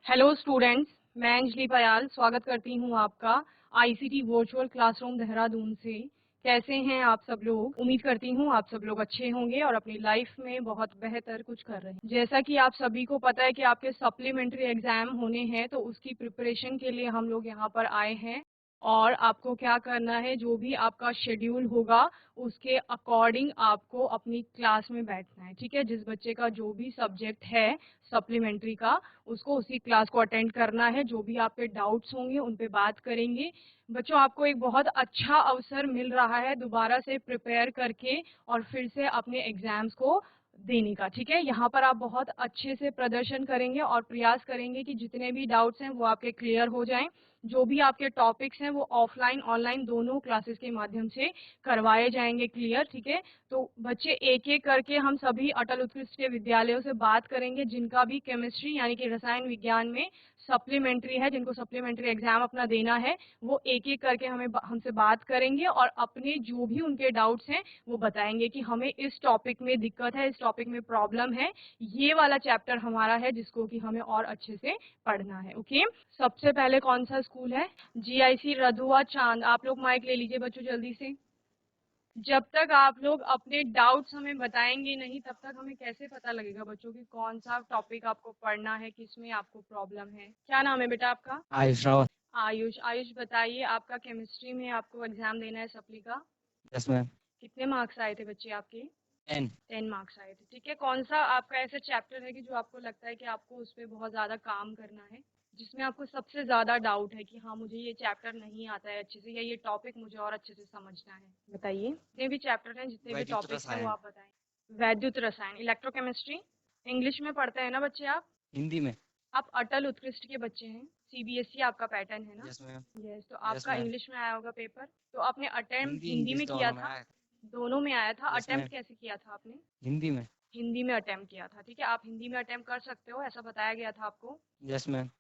Hello students, मैं अंजलि पयाल स्वागत करती हूँ आपका आईसीटी वर्चुअल क्लासरूम देहरादून से। कैसे हैं आप सब लोग? उम्मीद करती हूँ आप सब लोग अच्छे होंगे और अपनी लाइफ में बहुत बेहतर कुछ कर रहे हैं। जैसा कि आप सभी को पता है कि आपके सप्लीमेंट्री एग्जाम होने हैं, तो उसकी प्रिपरेशन के लिए हम लोग यहाँ पर आए हैं। और आपको क्या करना है, जो भी आपका शेड्यूल होगा उसके अकॉर्डिंग आपको अपनी क्लास में बैठना है। ठीक है, जिस बच्चे का जो भी सब्जेक्ट है सप्लीमेंट्री का, उसको उसी क्लास को अटेंड करना है। जो भी आपके डाउट्स होंगे उन पे बात करेंगे। बच्चों, आपको एक बहुत अच्छा अवसर मिल रहा है दोबारा से प्रिपेयर करके और फिर से अपने एग्जाम्स को देने का। ठीक है, यहाँ पर आप बहुत अच्छे से प्रदर्शन करेंगे और प्रयास करेंगे कि जितने भी डाउट्स हैं वो आपके क्लियर हो जाएं। जो भी आपके टॉपिक्स हैं वो ऑफलाइन ऑनलाइन दोनों क्लासेस के माध्यम से करवाए जाएंगे क्लियर। ठीक है, तो बच्चे एक एक करके हम सभी अटल उत्कृष्ट विद्यालयों से बात करेंगे जिनका भी केमिस्ट्री यानी कि रसायन विज्ञान में सप्लीमेंट्री है, जिनको सप्लीमेंट्री एग्जाम अपना देना है, वो एक एक करके हमसे बात करेंगे और अपने जो भी उनके डाउट्स हैं वो बताएंगे कि हमें इस टॉपिक में दिक्कत है, इस टॉपिक में प्रॉब्लम है, ये वाला चैप्टर हमारा है जिसको कि हमें और अच्छे से पढ़ना है। ओके, सबसे पहले कौन सा स्कूल है? जीआईसी रधुआ चांद। आप लोग माइक ले लीजिए बच्चों जल्दी से। जब तक आप लोग अपने डाउट्स हमें बताएंगे नहीं, तब तक हमें कैसे पता लगेगा बच्चों की कौन सा टॉपिक आपको पढ़ना है, किसमें आपको प्रॉब्लम है। क्या नाम है बेटा आपका? आयुष रावत। आयुष। आयुष बताइए, आपका केमिस्ट्री में आपको एग्जाम देना है सप्ली का। Yes ma'am. कितने मार्क्स आए थे बच्चे आपके? 10। 10 मार्क्स आए थे। ठीक है, कौन सा आपका ऐसा चैप्टर है कि जो आपको लगता है कि आपको उस पर बहुत ज्यादा काम करना है, जिसमें आपको सबसे ज्यादा डाउट है कि हाँ मुझे ये चैप्टर नहीं आता है अच्छे से, या ये टॉपिक मुझे और अच्छे से समझना है? बताइए, जितने भी चैप्टर हैं, जितने भी वैद्युत टॉपिक्स हैं वो रसायन। आप बताएं। वैद्युत रसायन, इलेक्ट्रोकेमिस्ट्री। इंग्लिश में पढ़ते हैं ना बच्चे आप? हिंदी में। आप अटल उत्कृष्ट के बच्चे हैं, सीबीएसई आपका पैटर्न है ना? Yes ma'am. यस, तो यस आपका मैम। इंग्लिश में आया होगा पेपर। तो आपने अटेम्प्ट हिंदी हिंदी इंग्लिश में किया दोनों में था? आया। दोनों में आया था। Yes ma'am. अटेम्प्ट कैसे किया था आपने? हिंदी में। हिंदी में अटेम्प्ट किया था। ठीक है, आप हिंदी में अटेम्प्ट कर सकते हो, ऐसा बताया गया था आपको। Yes ma'am.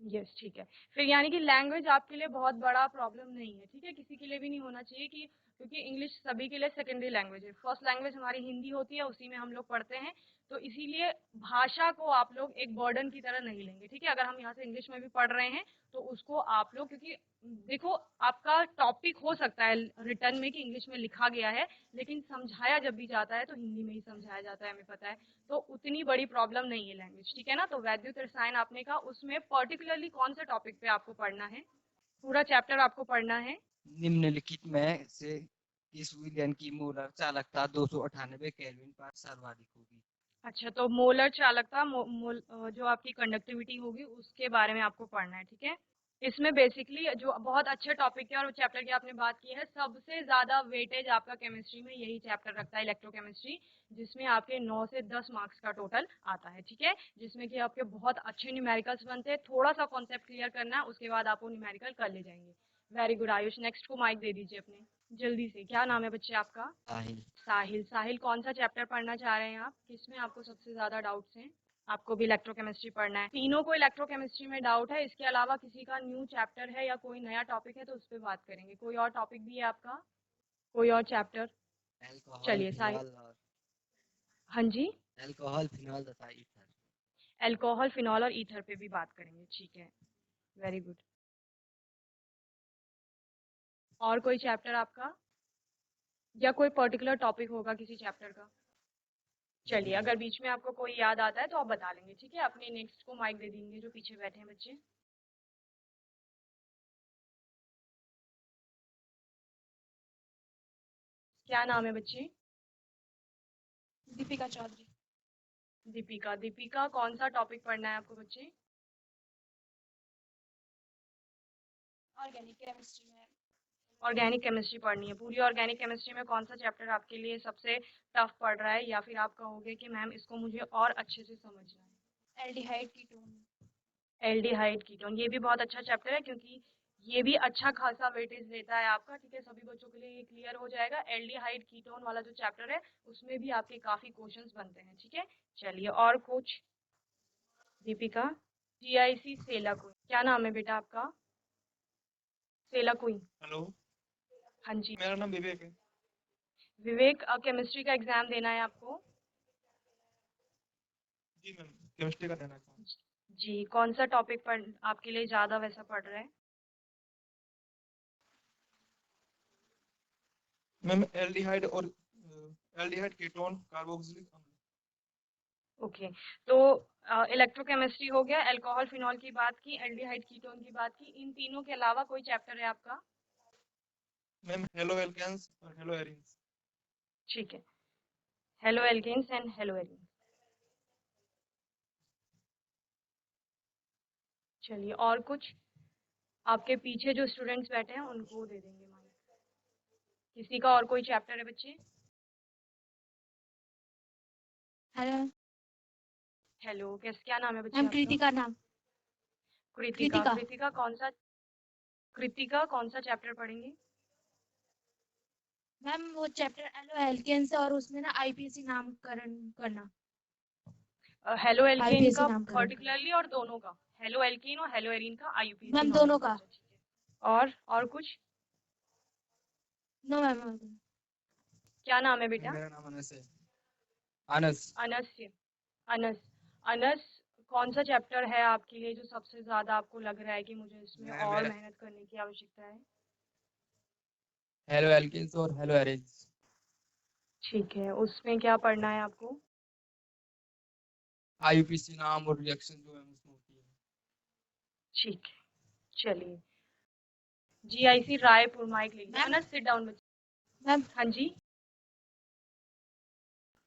यस, ठीक है। फिर यानी कि लैंग्वेज आपके लिए बहुत बड़ा प्रॉब्लम नहीं है। ठीक है, किसी के लिए भी नहीं होना चाहिए कि, क्योंकि इंग्लिश सभी के लिए सेकेंडरी लैंग्वेज है। फर्स्ट लैंग्वेज हमारी हिंदी होती है, उसी में हम लोग पढ़ते हैं। तो इसीलिए भाषा को आप लोग एक बर्डन की तरह नहीं लेंगे। ठीक है, अगर हम यहाँ से इंग्लिश में भी पढ़ रहे हैं तो उसको आप लोग, क्योंकि देखो आपका टॉपिक हो सकता है रिटर्न में कि इंग्लिश में लिखा गया है, लेकिन समझाया जब भी जाता है तो हिंदी में ही समझाया जाता है, हमें पता है। तो उतनी बड़ी प्रॉब्लम नहीं है लैंग्वेज। ठीक है ना? तो वैद्युत रसायन आपने कहा, उसमें पर्टिकुलरली कौन से टॉपिक पे आपको पढ़ना है? पूरा चैप्टर आपको पढ़ना है? निम्नलिखित में से इस विलयन की मोलर चालकता 298 केल्विन पर सर्वाधिक होगी। अच्छा, तो मोलर चालकता जो आपकी कंडक्टिविटी होगी उसके बारे में आपको पढ़ना है। ठीक है, इसमें बेसिकली जो बहुत अच्छे टॉपिक है और चैप्टर की आपने बात की है, सबसे ज्यादा वेटेज आपका केमिस्ट्री में यही चैप्टर रखता है, इलेक्ट्रोकेमिस्ट्री, जिसमें आपके 9 से 10 मार्क्स का टोटल आता है। ठीक है, जिसमें कि आपके बहुत अच्छे न्यूमेरिकल्स बनते हैं। थोड़ा सा कॉन्सेप्ट क्लियर करना है, उसके बाद आप वो न्यूमेरिकल कर ले जाएंगे। वेरी गुड आयुष, नेक्स्ट को माइक दे दीजिए अपने जल्दी से। क्या नाम है बच्चे आपका? साहिल। साहिल। साहिल, कौन सा चैप्टर पढ़ना चाह रहे हैं आप? किसमें आपको सबसे ज्यादा डाउट्स हैं? आपको भी इलेक्ट्रोकेमिस्ट्री पढ़ना है। तीनों को इलेक्ट्रोकेमिस्ट्री में डाउट है, इसके अलावा किसी का न्यू चैप्टर है या कोई नया टॉपिक है तो उस पर बात करेंगे। कोई और टॉपिक भी है आपका? कोई और चैप्टर? अल्कोहल चलिए साहिल। फिनॉल और हाँ जी, अल्कोहल फिनॉल तथा ईथर। अल्कोहल फिनॉल और ईथर पे भी बात करेंगे। ठीक है, वेरी गुड। और कोई चैप्टर आपका, या कोई पर्टिकुलर टॉपिक होगा किसी चैप्टर का? चलिए, अगर बीच में आपको कोई याद आता है तो आप बता लेंगे। ठीक है, अपने नेक्स्ट को माइक दे देंगे जो पीछे बैठे हैं बच्चे। क्या नाम है बच्चे? दीपिका चौधरी। दीपिका। दीपिका, कौन सा टॉपिक पढ़ना है आपको बच्चे? ऑर्गेनिक केमिस्ट्री में। ऑर्गेनिक केमिस्ट्री पढ़नी है पूरी। ऑर्गेनिक केमिस्ट्री में कौन सा चैप्टर आपके लिए सबसे टफ पड़ रहा है, या फिर आप कहोगे कि मैम इसको मुझे और अच्छे से समझना है? Aldehyde ketone. एल्डिहाइड कीटोन, ये भी बहुत अच्छा चैप्टर है, क्योंकि ये भी अच्छा खासा वेटेज लेता है आपका। ठीक है, सभी बच्चों के लिए ये क्लियर हो जाएगा। एल्डिहाइड कीटोन वाला जो चैप्टर है उसमें भी आपके काफी क्वेश्चंस बनते हैं। ठीक है, चलिए और कुछ? दीपिका। जीआईसी सेला क्वीन। क्या नाम है बेटा आपका? सेला क्वीन। हेलो। हाँ जी। मेरा नाम विवेक है। विवेक, केमिस्ट्री का एग्जाम देना है आपको? जी मैम, केमिस्ट्री का देना है। जी, कौन सा टॉपिक पढ़ आपके लिए ज़्यादा वैसा पड़ रहा है? मैम एल्डिहाइड और एल्डिहाइड कीटोन कार्बोक्सिलिक अम्ल। ओके, तो इलेक्ट्रोकेमिस्ट्री हो गया, अल्कोहल फिनॉल की बात की, एल्डिहाइड कीटोन की बात की, इन तीनों के अलावा कोई चैप्टर है आपका? मैम हेलो एल्केन्स और हेलो एरीन्स। ठीक है, hello alkenes and hello arenes. चलिए, और कुछ? आपके पीछे जो स्टूडेंट्स बैठे हैं उनको दे देंगे माइक। किसी का और कोई चैप्टर है बच्चे? हेलो हेलो, क्या नाम है बच्चे मैम, आपका? कृतिका नाम। कृतिका। कृतिका कृतिका कौन सा चैप्टर पढ़ेंगे? मैम वो चैप्टर हेलो एल्केन्स और उसमें ना आईपीसी नामकरण करना। हेलो एल्केन आईपीएससी का नामकरण पर्टिकुलरली और दोनों का? हेलो एल्केन और हेलो एरीन का आईयूपीएसी मैम, दोनों नॉर्मल। का। अच्छा, ठीक है। और कुछ? No ma'am. क्या नाम है बेटा? मेरा नाम अनस है। अनस। अनस। अनस। अनस, कौन सा चैप्टर है आपके लिए जो सबसे ज्यादा आपको लग रहा है कि मुझे इसमें और मेरा मेहनत करने की आवश्यकता है? हेलो एल्केन्स और हेलो एरीन्स। ठीक है, उसमें क्या पढ़ना है आपको? आईयूपीसी नाम और रिएक्शन जो है उसमें होती है। ठीक है, चलिए। जीआईसी रायपुर, माइक ले लीजिए। मैम अनस, सिट डाउन बच्चे। मैम हाँ जी,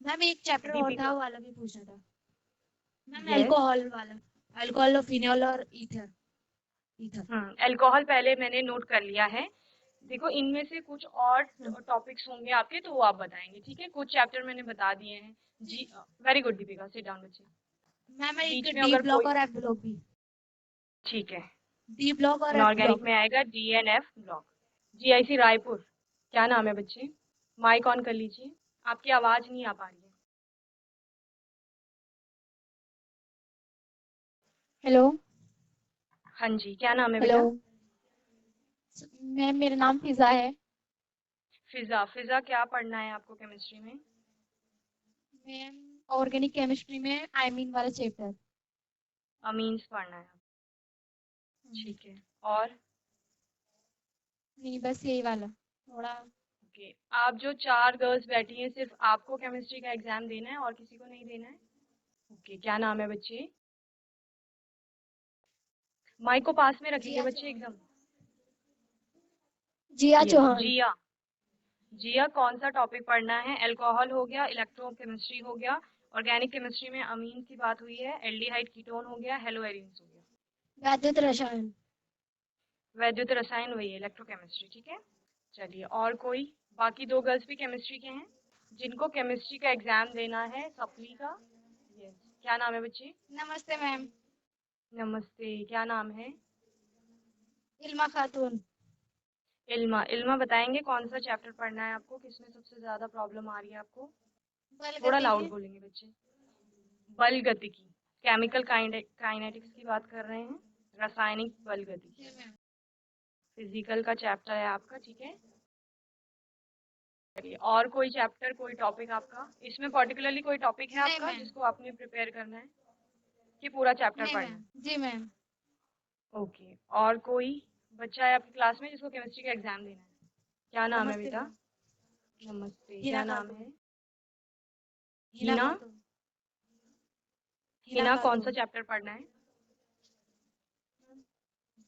मैम एक चैप्टर और था, दीपिका। वो वाला भी पूछना था मैम। यस। अल्कोहल वाला, अल्कोहल और फिनॉल और ईथर। ईथर। अल्कोहल पहले मैंने नोट कर लिया है। देखो, इनमें से कुछ और हाँ। टॉपिक्स होंगे आपके, तो वो आप बताएंगे, ठीक है? कुछ चैप्टर मैंने बता दिए हैं। जी, very good Deepika, sit down बच्चे। मैम एक बीच में डी अगर ब्लॉक कोई, और एफ ब्लॉक भी। ठीक है, डी ब्लॉक और एफ इनऑर्गेनिक ब्लॉक। में आएगा डीएनएफ ब्लॉक। जीआईसी रायपुर, क्या नाम है बच्चे? माइक ऑन कर लीजिए, आपकी आवाज नहीं आ पा रही है। हेलो। हाँ जी, क्या नाम है हेलो बेटा? मैम, मेरा नाम फिजा है। फिजा। फिजा, क्या पढ़ना है आपको केमिस्ट्री में? मैम ऑर्गेनिक केमिस्ट्री में आयमीन वाला चैप्टर। अमीन्स पढ़ना है। ठीक है, और? नहीं, बस यही वाला थोड़ा। ओके, आप जो 4 गर्ल्स बैठी हैं, सिर्फ आपको केमिस्ट्री का एग्जाम देना है और किसी को नहीं देना है? ओके, क्या नाम है बच्चे? माइक को पास में रखेंगे जिया बच्चे चौहान। एकदम। जिया यस, चौहान। जिया। जिया, कौन सा टॉपिक पढ़ना है? अल्कोहल हो गया, इलेक्ट्रोकेमिस्ट्री हो गया, ऑर्गेनिक केमिस्ट्री में अमीन की बात हुई है, एल्डिहाइड कीटोन हो गया, हेलो एरीन्स हो गया। वैद्युत रसायन। वैद्युत रसायन वही इलेक्ट्रोकेमिस्ट्री, ठीक है। चलिए, और कोई? बाकी 2 गर्ल्स भी केमिस्ट्री के हैं जिनको केमिस्ट्री का एग्जाम देना है, सप्ली का। यस, क्या नाम है बच्चे? नमस्ते मैम। नमस्ते, क्या नाम है? इल्मा खातून। इल्मा। इल्मा, बताएंगे कौन सा चैप्टर पढ़ना है आपको, किसमें सबसे ज्यादा प्रॉब्लम आ रही है आपको? बल थोड़ा गति लाउड की। बोलेंगे बच्चे। बल गतिकी, केमिकल काइनेटिक्स की बात कर रहे हैं, रासायनिक बल गतिकी। जी मैम। फिजिकल का चैप्टर है आपका, ठीक है। चलिए, और कोई चैप्टर, कोई टॉपिक आपका इसमें पर्टिकुलरली कोई टॉपिक है नहीं आपका मैम। जिसको आपने प्रिपेयर करना है, कि पूरा चैप्टर नहीं पढ़ना मैम। है? जी मैम। ओके, और कोई बच्चा है आपकी क्लास में जिसको केमिस्ट्री का एग्जाम देना है? क्या नाम है नमस्ते बेटा? मैम। नमस्ते, हिना क्या नाम खातून। है? हिना हिना। खातून। हिना हिना, कौन सा खातून। चैप्टर पढ़ना है?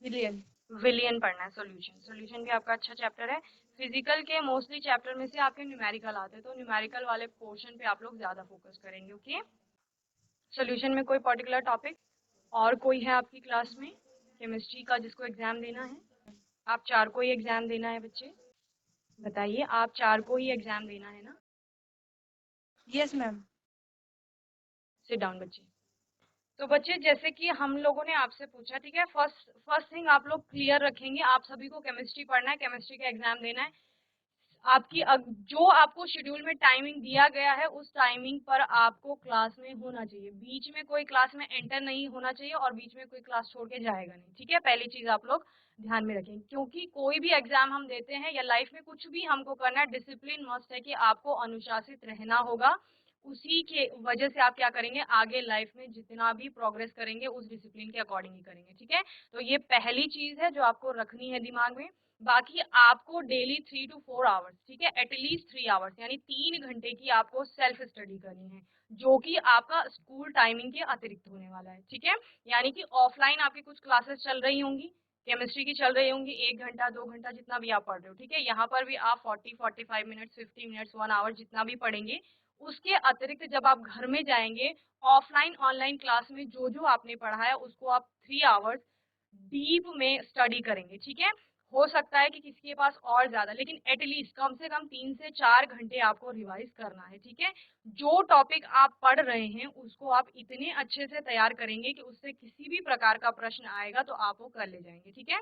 विलियन। विलियन पढ़ना है, सॉल्यूशन। सॉल्यूशन भी आपका अच्छा चैप्टर है। फिजिकल के मोस्टली चैप्टर में से आपके न्यूमेरिकल आते हैं, तो न्यूमेरिकल वाले पोर्शन पे आप लोग ज्यादा फोकस करेंगे, ओके। सॉल्यूशन में कोई पर्टिकुलर टॉपिक और कोई है आपकी क्लास में केमिस्ट्री का जिसको एग्जाम देना है? आप 4 को ही एग्जाम देना है बच्चे? बताइए, आप 4 को ही एग्जाम देना है ना? Yes ma'am. सिट डाउन बच्चे। तो बच्चे, जैसे कि हम लोगों ने आपसे पूछा, ठीक है, फर्स्ट थिंग आप लोग क्लियर रखेंगे, आप सभी को केमिस्ट्री पढ़ना है, केमिस्ट्री का एग्जाम देना है। आपकी जो आपको शेड्यूल में टाइमिंग दिया गया है उस टाइमिंग पर आपको क्लास में होना चाहिए। बीच में कोई क्लास में एंटर नहीं होना चाहिए और बीच में कोई क्लास छोड़ के जाएगा नहीं, ठीक है। पहली चीज आप लोग ध्यान में रखें, क्योंकि कोई भी एग्जाम हम देते हैं या लाइफ में कुछ भी हमको करना है, डिसिप्लिन मस्ट है कि आपको अनुशासित रहना होगा। उसी के वजह से आप क्या करेंगे, आगे लाइफ में जितना भी प्रोग्रेस करेंगे उस डिसिप्लिन के अकॉर्डिंग ही करेंगे। ठीक है, तो ये पहली चीज है जो आपको रखनी है दिमाग में। बाकी आपको डेली 3 to 4 आवर्स, ठीक है, एटलीस्ट 3 आवर्स यानी 3 घंटे की आपको सेल्फ स्टडी करनी है, जो कि आपका स्कूल टाइमिंग के अतिरिक्त होने वाला है। ठीक है, यानी कि ऑफलाइन आपकी कुछ क्लासेस चल रही होंगी, केमिस्ट्री की चल रही होंगी, 1 घंटा 2 घंटा जितना भी आप पढ़ रहे हो। ठीक है, यहाँ पर भी आप 40-45 मिनट्स, 50 मिनट्स, 1 आवर जितना भी पढ़ेंगे। उसके अतिरिक्त जब आप घर में जाएंगे, ऑफलाइन ऑनलाइन क्लास में जो जो आपने पढ़ा है उसको आप 3 आवर्स डीप में स्टडी करेंगे। ठीक है, हो सकता है कि किसी के पास और ज्यादा, लेकिन एटलीस्ट कम से कम 3 से 4 घंटे आपको रिवाइज करना है। ठीक है, जो टॉपिक आप पढ़ रहे हैं उसको आप इतने अच्छे से तैयार करेंगे कि उससे किसी भी प्रकार का प्रश्न आएगा तो आप वो कर ले जाएंगे। ठीक है,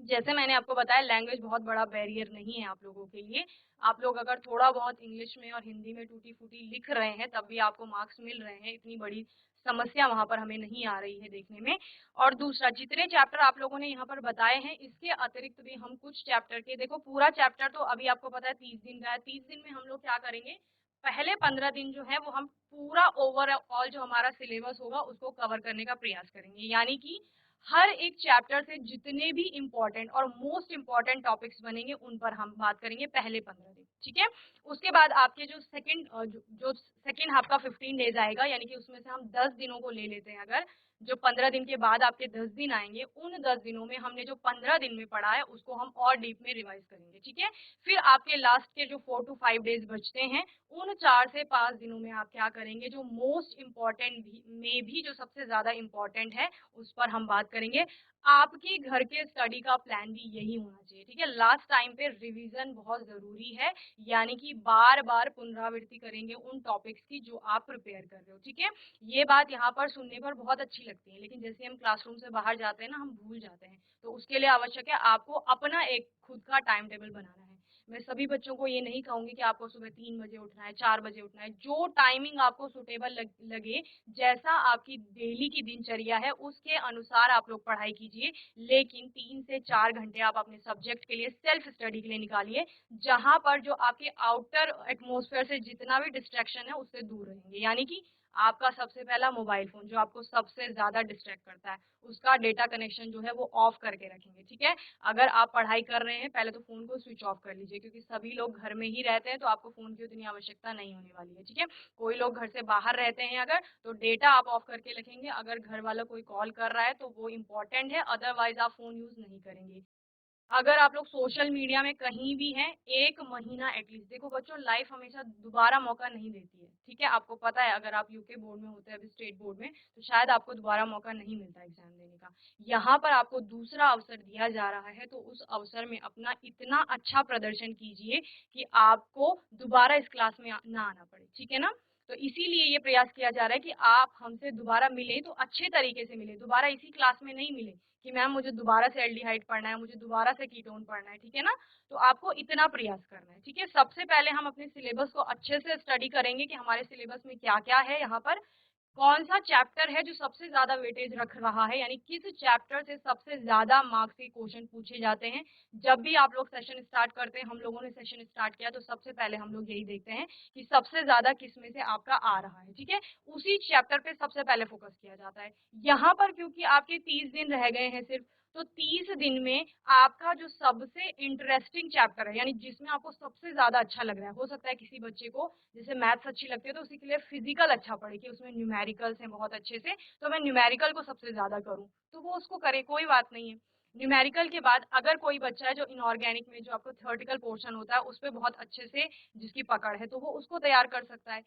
जैसे मैंने आपको बताया, लैंग्वेज बहुत बड़ा बैरियर नहीं है आप लोगों के लिए। आप लोग अगर थोड़ा बहुत इंग्लिश में और हिंदी में टूटी फूटी लिख रहे हैं तब भी आपको मार्क्स मिल रहे हैं, इतनी बड़ी समस्या वहां पर हमें नहीं आ रही है देखने में। और दूसरा, जितने चैप्टर आप लोगों ने यहाँ पर बताए हैं इसके अतिरिक्त भी हम कुछ चैप्टर के, देखो पूरा चैप्टर तो अभी आपको पता है 30 दिन का है, 30 दिन में हम लोग क्या करेंगे, पहले 15 दिन जो है वो हम पूरा ओवरऑल जो हमारा सिलेबस होगा उसको कवर करने का प्रयास करेंगे। यानी कि हर एक चैप्टर से जितने भी इम्पोर्टेंट और मोस्ट इम्पोर्टेंट टॉपिक्स बनेंगे उन पर हम बात करेंगे पहले 15 दिन। ठीक है, उसके बाद आपके जो सेकंड हाफ का 15 डेज आएगा, यानी कि उसमें से हम 10 दिनों को ले लेते हैं, अगर जो 15 दिन के बाद आपके 10 दिन आएंगे, उन 10 दिनों में हमने जो 15 दिन में पढ़ा है उसको हम और डीप में रिवाइज करेंगे। ठीक है, फिर आपके लास्ट के जो 4 to 5 डेज बचते हैं, उन 4 से 5 दिनों में आप क्या करेंगे, जो मोस्ट इम्पोर्टेंट में भी जो सबसे ज्यादा इम्पोर्टेंट है उस पर हम बात करेंगे। आपके घर के स्टडी का प्लान भी यही होना चाहिए। ठीक है, लास्ट टाइम पे रिवीजन बहुत जरूरी है, यानी कि बार बार पुनरावृत्ति करेंगे उन टॉपिक्स की जो आप प्रिपेयर कर रहे हो। ठीक है, ये बात यहाँ पर सुनने पर बहुत अच्छी लगती है, लेकिन जैसे हम क्लासरूम से बाहर जाते हैं ना, हम भूल जाते हैं। तो उसके लिए आवश्यक है आपको अपना एक खुद का टाइम टेबल बनाना है। मैं सभी बच्चों को ये नहीं कहूंगी कि आपको सुबह 3 बजे उठना है, 4 बजे उठना है, जो टाइमिंग आपको सुटेबल लगे, जैसा आपकी डेली की दिनचर्या है उसके अनुसार आप लोग पढ़ाई कीजिए। लेकिन 3 से 4 घंटे आप अपने सब्जेक्ट के लिए, सेल्फ स्टडी के लिए निकालिए, जहां पर जो आपके आउटर एटमॉस्फेयर से जितना भी डिस्ट्रैक्शन है उससे दूर रहेंगे। यानी कि आपका सबसे पहला मोबाइल फोन जो आपको सबसे ज्यादा डिस्ट्रैक्ट करता है, उसका डेटा कनेक्शन जो है वो ऑफ करके रखेंगे। ठीक है, अगर आप पढ़ाई कर रहे हैं पहले तो फोन को स्विच ऑफ कर लीजिए, क्योंकि सभी लोग घर में ही रहते हैं तो आपको फोन की उतनी आवश्यकता नहीं होने वाली है। ठीक है, कोई लोग घर से बाहर रहते हैं अगर, तो डेटा आप ऑफ करके रखेंगे। अगर घर वाला कोई कॉल कर रहा है तो वो इम्पोर्टेंट है, अदरवाइज आप फोन यूज नहीं करेंगे। अगर आप लोग सोशल मीडिया में कहीं भी हैं, 1 महीना एटलीस्ट, देखो बच्चों लाइफ हमेशा दोबारा मौका नहीं देती है। ठीक है, आपको पता है, अगर आप यूके बोर्ड में होते हैं अभी स्टेट बोर्ड में, तो शायद आपको दोबारा मौका नहीं मिलता एग्जाम देने का। यहाँ पर आपको दूसरा अवसर दिया जा रहा है, तो उस अवसर में अपना इतना अच्छा प्रदर्शन कीजिए कि आपको दोबारा इस क्लास में ना आना पड़े। ठीक है ना, तो इसीलिए ये प्रयास किया जा रहा है कि आप हमसे दोबारा मिले तो अच्छे तरीके से मिले, दोबारा इसी क्लास में नहीं मिले कि मैम मुझे दोबारा से एल्डिहाइड पढ़ना है, मुझे दोबारा से कीटोन पढ़ना है। ठीक है ना, तो आपको इतना प्रयास करना है। ठीक है, सबसे पहले हम अपने सिलेबस को अच्छे से स्टडी करेंगे कि हमारे सिलेबस में क्या क्या है, यहाँ पर कौन सा चैप्टर है जो सबसे ज्यादा वेटेज रख रहा है, यानी किस चैप्टर से सबसे ज्यादा मार्क्स के क्वेश्चन पूछे जाते हैं। जब भी आप लोग सेशन स्टार्ट करते हैं, हम लोगों ने सेशन स्टार्ट किया तो सबसे पहले हम लोग यही देखते हैं कि सबसे ज्यादा किस में से आपका आ रहा है। ठीक है, उसी चैप्टर पे सबसे पहले फोकस किया जाता है। यहाँ पर क्योंकि आपके 30 दिन रह गए हैं सिर्फ, तो 30 दिन में आपका जो सबसे इंटरेस्टिंग चैप्टर है, यानी जिसमें आपको सबसे ज्यादा अच्छा लग रहा है, हो सकता है किसी बच्चे को जैसे मैथ्स अच्छी लगती है तो उसी के लिए फिजिकल अच्छा पड़े कि उसमें न्यूमेरिकल्स हैं बहुत अच्छे से, तो मैं न्यूमेरिकल को सबसे ज्यादा करूं, तो वो उसको करे, कोई बात नहीं है। न्यूमेरिकल के बाद अगर कोई बच्चा है जो इनऑर्गेनिक में जो आपको थ्योरेटिकल पोर्शन होता है उस पर बहुत अच्छे से जिसकी पकड़ है, तो वो उसको तैयार कर सकता है।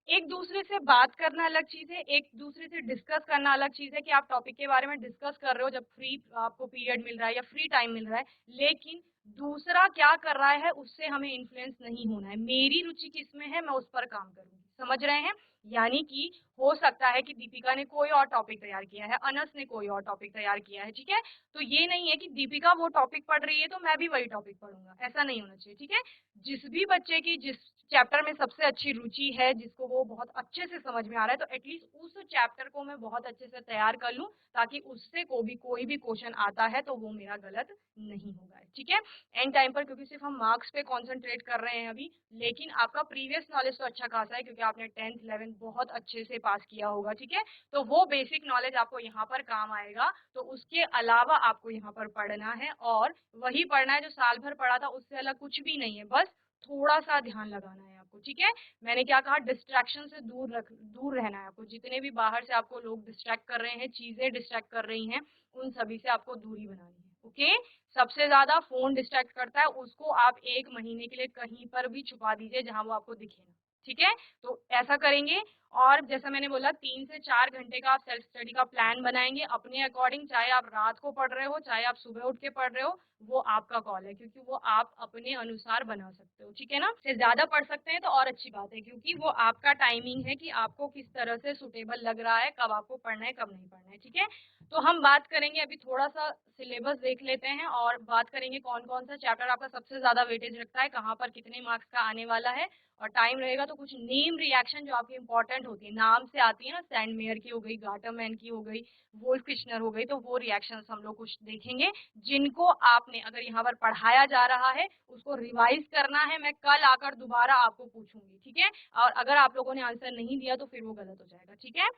एक दूसरे से बात करना अलग चीज है, एक दूसरे से डिस्कस करना अलग चीज है कि आप टॉपिक के बारे में डिस्कस कर रहे हो जब फ्री आपको पीरियड मिल रहा है या फ्री टाइम मिल रहा है, लेकिन दूसरा क्या कर रहा है उससे हमें इन्फ्लुएंस नहीं होना है। मेरी रुचि किस में है मैं उस पर काम करूंगी, समझ रहे हैं। यानी कि हो सकता है कि दीपिका ने कोई और टॉपिक तैयार किया है, अनस ने कोई और टॉपिक तैयार किया है, ठीक है। तो ये नहीं है कि दीपिका वो टॉपिक पढ़ रही है तो मैं भी वही टॉपिक पढ़ूंगा, ऐसा नहीं होना चाहिए, ठीक है। जिस भी बच्चे की जिस चैप्टर में सबसे अच्छी रुचि है, जिसको वो बहुत अच्छे से समझ में आ रहा है, तो एटलीस्ट उस चैप्टर को मैं बहुत अच्छे से तैयार कर लूं, ताकि उससे कोई भी क्वेश्चन आता है तो वो मेरा गलत नहीं होगा, ठीक है। एंड टाइम पर, क्योंकि सिर्फ हम मार्क्स पे कॉन्सेंट्रेट कर रहे हैं अभी, लेकिन आपका प्रीवियस नॉलेज तो अच्छा खासा है, क्योंकि आपने 10th 11th बहुत अच्छे से पास किया होगा, ठीक है। तो वो बेसिक नॉलेज आपको यहाँ पर काम आएगा। तो उसके अलावा आपको यहाँ पर पढ़ना है, और वही पढ़ना है जो साल भर पढ़ा था, उससे अलग कुछ भी नहीं है, बस थोड़ा सा ध्यान लगाना है आपको, ठीक है। मैंने क्या कहा, डिस्ट्रैक्शन से दूर रहना है आपको। जितने भी बाहर से आपको लोग डिस्ट्रैक्ट कर रहे हैं, चीजें डिस्ट्रैक्ट कर रही हैं, उन सभी से आपको दूरी बनानी है, ओके। सबसे ज्यादा फोन डिस्ट्रैक्ट करता है, उसको आप 1 महीने के लिए कहीं पर भी छुपा दीजिए जहां वो आपको दिखे ना, ठीक है। तो ऐसा करेंगे। और जैसा मैंने बोला, 3 से 4 घंटे का आप सेल्फ स्टडी का प्लान बनाएंगे अपने अकॉर्डिंग, चाहे आप रात को पढ़ रहे हो, चाहे आप सुबह उठ के पढ़ रहे हो, वो आपका कॉल है, क्योंकि वो आप अपने अनुसार बना सकते हो, ठीक है ना। से ज्यादा पढ़ सकते हैं तो और अच्छी बात है, क्योंकि वो आपका टाइमिंग है कि आपको किस तरह से सुटेबल लग रहा है, कब आपको पढ़ना है कब नहीं पढ़ना है, ठीक है। तो हम बात करेंगे, अभी थोड़ा सा सिलेबस देख लेते हैं और बात करेंगे कौन कौन सा चैप्टर आपका सबसे ज्यादा वेटेज रखता है, कहाँ पर कितने मार्क्स का आने वाला है। और टाइम रहेगा तो कुछ नेम रिएक्शन जो आपकी इंपॉर्टेंट होती है, नाम से आती है ना, सैंडमेयर की हो गई, गाटरमैन की हो गई, वोल्फ किश्नर हो गई, तो वो रिएक्शंस हम लोग कुछ देखेंगे, जिनको आपने अगर यहाँ पर पढ़ाया जा रहा है उसको रिवाइज करना है। मैं कल आकर दोबारा आपको पूछूंगी, ठीक है। और अगर आप लोगों ने आंसर नहीं दिया तो फिर वो गलत हो जाएगा, ठीक है।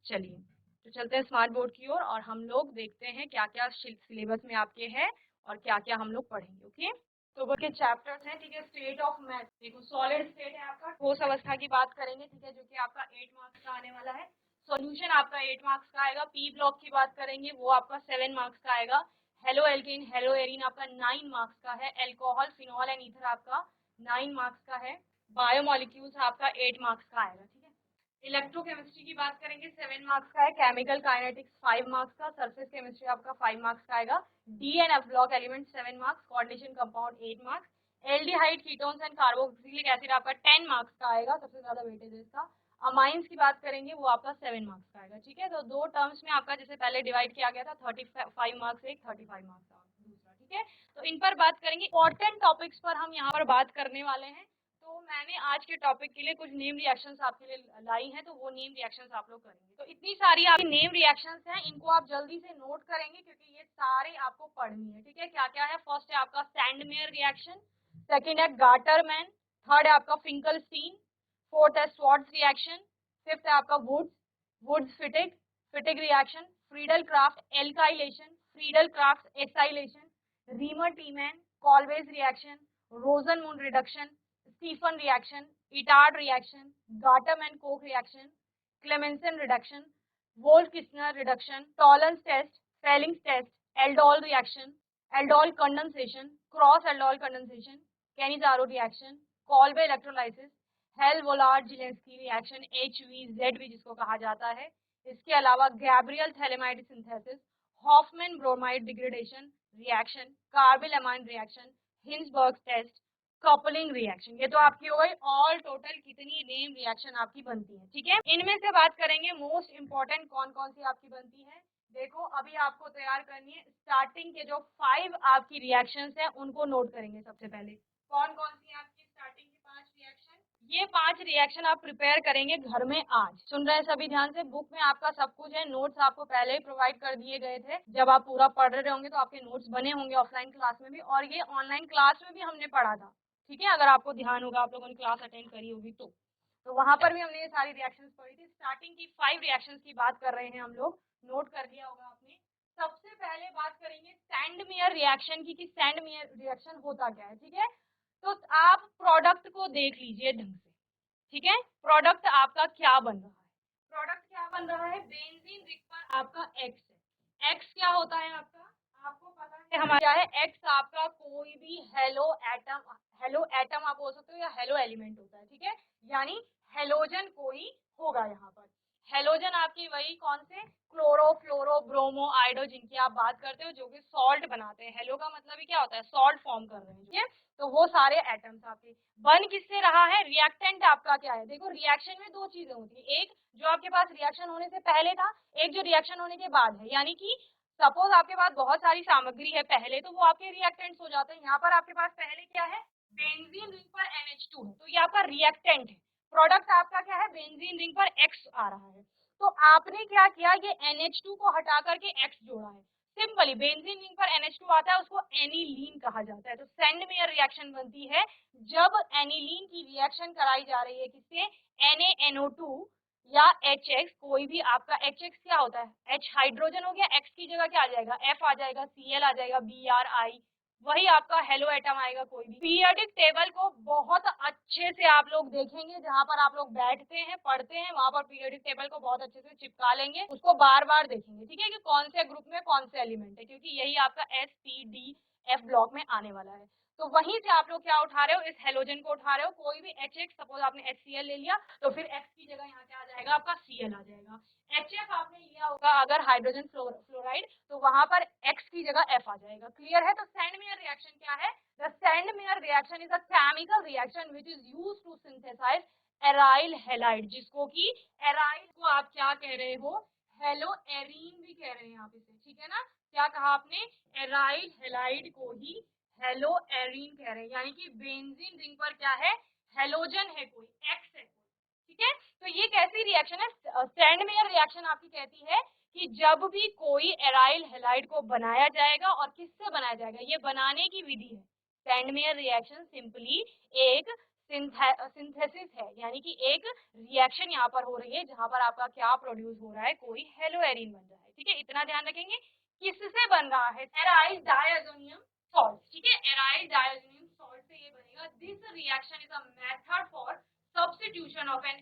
चलिए, तो चलते हैं स्मार्ट बोर्ड की ओर और हम लोग देखते हैं क्या क्या सिलेबस में आपके है और क्या क्या हम लोग पढ़ेंगे, ओके। तो वो के चैप्टर्स हैं, ठीक है। स्टेट ऑफ मैथ, देखो सॉलिड स्टेट है आपका, ठोस अवस्था की बात करेंगे, ठीक है, जो कि आपका 8 मार्क्स का आने वाला है। सॉल्यूशन आपका 8 मार्क्स का आएगा। पी ब्लॉक की बात करेंगे, वो आपका 7 मार्क्स का आएगा। हेलो एल्केन, हेलो एरिन आपका 9 मार्क्स का है। एल्कोहल, फिनॉल एंड ईथर आपका 9 मार्क्स का है। बायोमोलिक्यूल्स आपका 8 मार्क्स का आएगा, ठीक है। इलेक्ट्रोकेमिस्ट्री की बात करेंगे, 7 मार्क्स का है। केमिकल काइनेटिक्स 5 मार्क्स का। सरफेस केमिस्ट्री आपका 5 मार्क्स का आएगा। D and F block element 7 marks. Coordination compound 8 marks. Aldehyde, ketones and carboxylic acid आपका 10 मार्क्स का आएगा, सबसे ज्यादा वेटेज है इसका। अमाइंस की बात करेंगे, वो आपका 7 मार्क्स का आएगा, ठीक है। तो दो टर्म्स में आपका जैसे पहले डिवाइड किया गया था, 35 मार्क्स एक, 35 मार्क्स का दूसरा, ठीक है। तो इन पर बात करेंगे। इंपॉर्टेंट टॉपिक्स पर हम यहाँ पर बात करने वाले हैं। तो मैंने आज के टॉपिक के लिए कुछ नेम रिएक्शंस आपके लिए लाई हैं, तो वो नेम रिएक्शंस आप लोग करेंगे। तो इतनी सारी आपकी नेम रिएक्शंस हैं, इनको आप जल्दी से नोट करेंगे, क्योंकि ये सारे आपको पढ़नी है, ठीक है। क्या क्या है, फर्स्ट है आपका सैंडमेयर रिएक्शन, सेकंड है गाटरमैन, थर्ड है आपका फिंकलस्टीन, फोर्थ है स्वार्ट्ज रिएक्शन, फिफ्थ है आपका Wurtz Fittig reaction, Friedel Crafts alkylation, Friedel Crafts acylation, Reimer Tiemann, Kolbe's reaction, Rosenmund reduction, Stephen reaction, Etard reaction, Gattermann and Koch reaction, Clemmensen reduction, Wolff Kishner reduction, Tollens test, Fehling's test, aldol reaction, aldol condensation, cross aldol condensation, Cannizzaro reaction, Kolbe electrolysis, Hell Volhard Zelinsky reaction, HVZV जिसको कहा जाता है। इसके अलावा Gabriel phthalimide synthesis, Hofmann bromide degradation reaction, carbylamine reaction, Hinsberg test, coupling reaction. ये तो आपकी हो गई ऑल टोटल कितनी नेम रिएक्शन आपकी बनती है, ठीक है। इनमें से बात करेंगे मोस्ट इंपॉर्टेंट कौन कौन सी आपकी बनती है। देखो, अभी आपको तैयार करनी है स्टार्टिंग के जो 5 आपकी रिएक्शंस हैं, उनको नोट करेंगे सबसे पहले। कौन कौन सी आपकी स्टार्टिंग की 5 रिएक्शन, ये 5 रिएक्शन आप प्रिपेयर करेंगे घर में आज। सुन रहे हैं सभी ध्यान से, बुक में आपका सब कुछ है, नोट्स आपको पहले ही प्रोवाइड कर दिए गए थे। जब आप पूरा पढ़ रहे होंगे तो आपके नोट्स बने होंगे ऑफलाइन क्लास में भी, और ये ऑनलाइन क्लास में भी हमने पढ़ा था, ठीक है। अगर आपको ध्यान होगा, आप लोगों ने क्लास अटेंड करी होगी तो वहां पर भी हमने ये सारी रिएक्शंस पढ़ी थी। स्टार्टिंग की 5 रिएक्शंस की बात कर रहे हैं हम लोग, नोट कर लिया होगा आपने। सबसे पहले बात करेंगे सैंडमेयर रिएक्शन की, कि सैंडमेयर रिएक्शन होता क्या है, ठीक है। तो आप प्रोडक्ट को देख लीजिए ढंग से, ठीक है। प्रोडक्ट आपका क्या बन रहा है, प्रोडक्ट क्या बन रहा है, बेंजीन रिंग पर आपका X है। X क्या होता है आपका, आपको पता है हमारा क्या है, X आपका कोई भी हेलो एटम आप बोल सकते हो, या हेलो एलिमेंट होता है, ठीक है। यानी हेलोजन कोई होगा यहाँ पर। हेलोजन आपकी वही कौन से क्लोरो फ्लोरो ब्रोमो आयोडो जिनकी आप बात करते हो जो कि सॉल्ट बनाते हैं। हेलो का मतलब ही क्या होता है, सॉल्ट फॉर्म कर रहे हैं, ठीक है। तो वो सारे एटम्स आपके बन किससे रहा है, रिएक्टेंट आपका क्या है। देखो रिएक्शन में दो चीजें होती है, एक जो आपके पास रिएक्शन होने से पहले था, एक जो रिएक्शन होने के बाद है। यानी कि सपोज आपके पास बहुत सारी सामग्री है पहले, तो वो आपके रिएक्टेंट्स हो जाते हैं। यहाँ पर आपके पास पहले क्या है, बेंजीन रिंग पर NH2 है, तो ये आपका रिएक्टेंट है। प्रोडक्ट आपका क्या है, बेंजीन रिंग पर X आ रहा है, तो आपने क्या किया, ये NH2 को हटा करके X जोड़ा है। सिंपली बेंजीन रिंग पर NH2 आता है, उसको एनिलीन कहा जाता है। तो सेंड मेयर रिएक्शन बनती है जब एनिलीन की रिएक्शन कराई जा रही है किससे, NaNO2 या HX, कोई भी आपका HX क्या होता है, H हाइड्रोजन हो गया, X की जगह क्या आ जाएगा, F आ जाएगा, Cl आ जाएगा, Bri, वही आपका हेलो एटम आएगा। कोई भी पीरियोडिक टेबल को बहुत अच्छे से आप लोग देखेंगे, जहां पर आप लोग बैठते हैं पढ़ते हैं वहां पर पीरियोडिक टेबल को बहुत अच्छे से चिपका लेंगे, उसको बार बार देखेंगे, ठीक है, कि कौन से ग्रुप में कौन से एलिमेंट है, क्योंकि यही आपका SPDF ब्लॉक में आने वाला है। तो वहीं से आप लोग क्या उठा रहे हो, इस हेलोजन को उठा रहे हो। कोई भी HX, सपोज आपने HCl ले लिया, तो फिर X की जगह यहाँ क्या आ जाएगा, आपका Cl आ जाएगा। HF आपने लिया होगा अगर हाइड्रोजन फ्लोराइड, तो वहां पर X की जगह F आ जाएगा। क्लियर है। तो सैंड मेयर रिएक्शन क्या है, the Sandmeyer reaction is a chemical reaction which is used to synthesize aryl halide, जिसको कि एराइल को आप क्या कह रहे हो, हेलो एरीन भी कह रहे हैं आप इसे, ठीक है ना। क्या कहा आपने, एराइल हैलाइड को ही हेलो एरीन कह रहे हैं, यानी कि बेंजीन रिंग पर क्या है, हेलोजन है कोई, X है कोई, ठीक है। तो ये कैसी रिएक्शन है, सैंड मेयर रिएक्शन आपकी कहती है कि जब भी कोई एराइल हैलाइड को बनाया जाएगा, और किससे बनाया जाएगा, ये बनाने की विधि है। सैंड मेयर रिएक्शन सिंपली एक सिंथेसिस है, यानी कि एक रिएक्शन यहाँ पर हो रही है जहां पर आपका क्या प्रोड्यूस हो रहा है, कोई हेलो एरीन बन रहा है, ठीक है। इतना ध्यान रखेंगे। किससे बन रहा है, एराइल डायजोनियम सॉल्ट, ठीक है, एराइल डायजोनियम सॉल्ट से ये बनेगा। This reaction is a method for substitution of an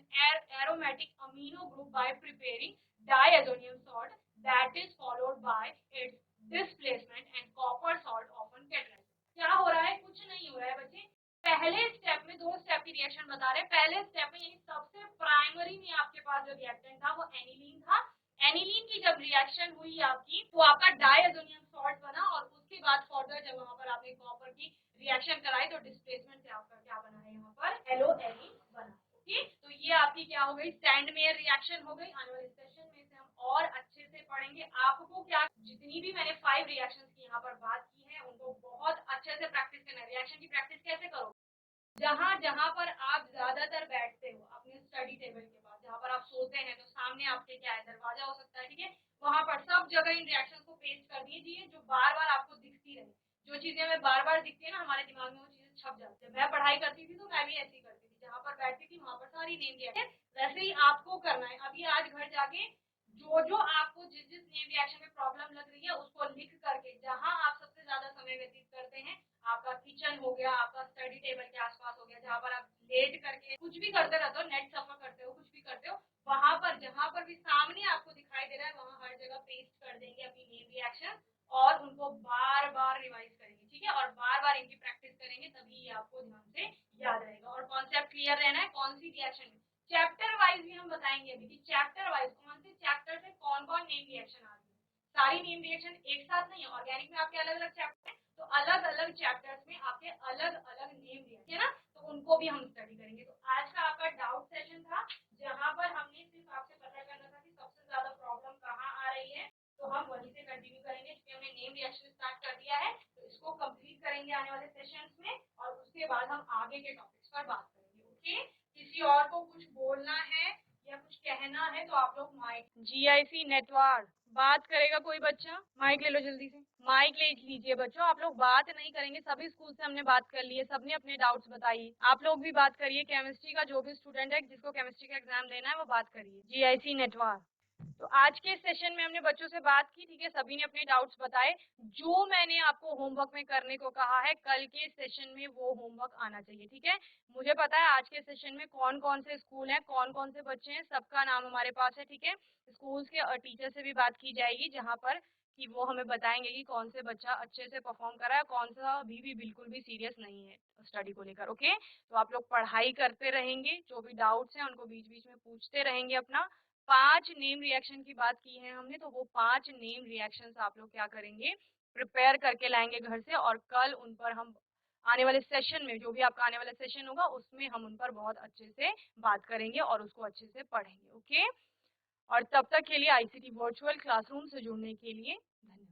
aromatic amino group by preparing diazonium salt that is followed by its displacement and copper salt often catalyzed। क्या हो रहा है, कुछ नहीं हो रहा है बच्चे। पहले स्टेप में, दो स्टेप की रिएक्शन बता रहे हैं। पहले स्टेप में यानी सबसे प्राइमरी में आपके पास जो रिएक्टेंट था वो एनिलीन था। एनिलीन की जब रिएक्शन हुई आपकी, तो आपका डायजोनियम सॉल्ट बना, और उसके बाद फर्दर जब वहां पर आपने कॉपर की रिएक्शन कराई, तो डिस्प्लेसमेंट से आपका क्या बना है, यहाँ पर हेलो एरीन बना। ओके, तो ये आपकी क्या हो गई, सैंड मेयर रिएक्शन हो गई। आने वाले सेशन में से हम और अच्छे से पढ़ेंगे। आपको क्या, जितनी भी मैंने 5 रिएक्शंस की यहाँ पर बात की है, उनको बहुत अच्छे से प्रैक्टिस करना है। रिएक्शन की प्रैक्टिस कैसे करो, जहां जहां पर आप ज्यादातर बैठते हो अपने स्टडी टेबल के पास, जहां पर आप सोते हैं, तो सामने आपके क्या है, दरवाजा हो सकता है, ठीक है, वहां पर सब जगह इन रिएक्शंस को पेस्ट कर दीजिए, जो बार बार आपको दिखती रहे। जो चीजें हमें बार बार दिखती है ना, हमारे दिमाग में वो चीजें छप जाती है। मैं पढ़ाई करती थी तो मैं भी ऐसी करती थी, जहां पर बैठती थी वहां पर सारी नेम रिएक्शन, वैसे ही आपको करना है। अभी आज घर जाके जो जो आपको जिस जिस नेम रिएक्शन में प्रॉब्लम लग रही है, उसको लिख करके, जहां आप सबसे ज्यादा समय व्यतीत करते हैं, आपका किचन हो गया, आपका स्टडी टेबल के आसपास हो गया, जहां पर आप लेट करके कुछ भी करते रहते हो, नेट सफर करते हो, कुछ भी करते हो, वहां पर जहां पर भी सामने आपको दिखाई दे रहा है, वहां हर जगह पेस्ट कर देंगे अपनी नेम रिएक्शन, और उनको बार बार रिवाइज करेंगे, ठीक है, और बार बार इनकी प्रैक्टिस करेंगे, तभी ये आपको ध्यान से याद रहेगा। और कॉन्सेप्ट क्लियर रहना है, कौन सी रिएक्शन में, चैप्टर वाइज भी हम बताएंगे अभी कि चैप्टर वाइज कौन से चैप्टर से कौन कौन नेम रिएक्शन आ रही है। सारी नेम रिएक्शन एक साथ नहीं है, ऑर्गेनिक में आपके अलग अलग चैप्टर है, तो अलग अलग चैप्टर्स में आपके अलग अलग नेम रिएक्शन है ना, तो उनको भी हम स्टडी करेंगे। तो आज का आपका डाउट सेशन था, जहां पर हमने सिर्फ आपसे पता करना था कि सबसे ज्यादा प्रॉब्लम कहाँ आ रही है, तो हम वहीं से कंटिन्यू करेंगे, क्योंकि हमने नेम रिएक्शन स्टार्ट कर दिया है, तो इसको कंप्लीट करेंगे आने वाले सेशंस में, और उसके बाद हम आगे के टॉपिक्स पर बात करेंगे। ओके, किसी और को कुछ बोलना है या कुछ कहना है तो आप लोग माइक, GIC नेटवर्क बात करेगा कोई बच्चा, माइक ले लो जल्दी से, माइक ले लीजिए बच्चों। आप लोग बात नहीं करेंगे, सभी स्कूल से हमने बात कर ली है, सबने अपने डाउट्स बताइए, आप लोग भी बात करिए। केमिस्ट्री का जो भी स्टूडेंट है जिसको केमिस्ट्री का एग्जाम देना है वो बात करिए। GIC network. तो आज के सेशन में हमने बच्चों से बात की, ठीक है, सभी ने अपने डाउट्स बताए। जो मैंने आपको होमवर्क में करने को कहा है, कल के सेशन में वो होमवर्क आना चाहिए, ठीक है। मुझे पता है आज के सेशन में कौन कौन से स्कूल हैं, कौन कौन से बच्चे हैं, सबका नाम हमारे पास है, ठीक है। स्कूल्स के टीचर से भी बात की जाएगी, जहाँ पर कि वो हमें बताएंगे कि कौन से बच्चा अच्छे से परफॉर्म कर रहा है, कौन सा भी बिल्कुल भी सीरियस नहीं है स्टडी को लेकर। ओके, तो आप लोग पढ़ाई करते रहेंगे, जो भी डाउट्स हैं उनको बीच बीच में पूछते रहेंगे अपना, 5 नेम रिएक्शन की बात की है हमने, तो वो 5 नेम रिएक्शंस आप लोग क्या करेंगे, प्रिपेयर करके लाएंगे घर से, और कल उन पर हम आने वाले सेशन में, जो भी आपका आने वाला सेशन होगा उसमें हम उन पर बहुत अच्छे से बात करेंगे और उसको अच्छे से पढ़ेंगे। ओके, और तब तक के लिए आईसीटी वर्चुअल क्लासरूम से जुड़ने के लिए धन्यवाद।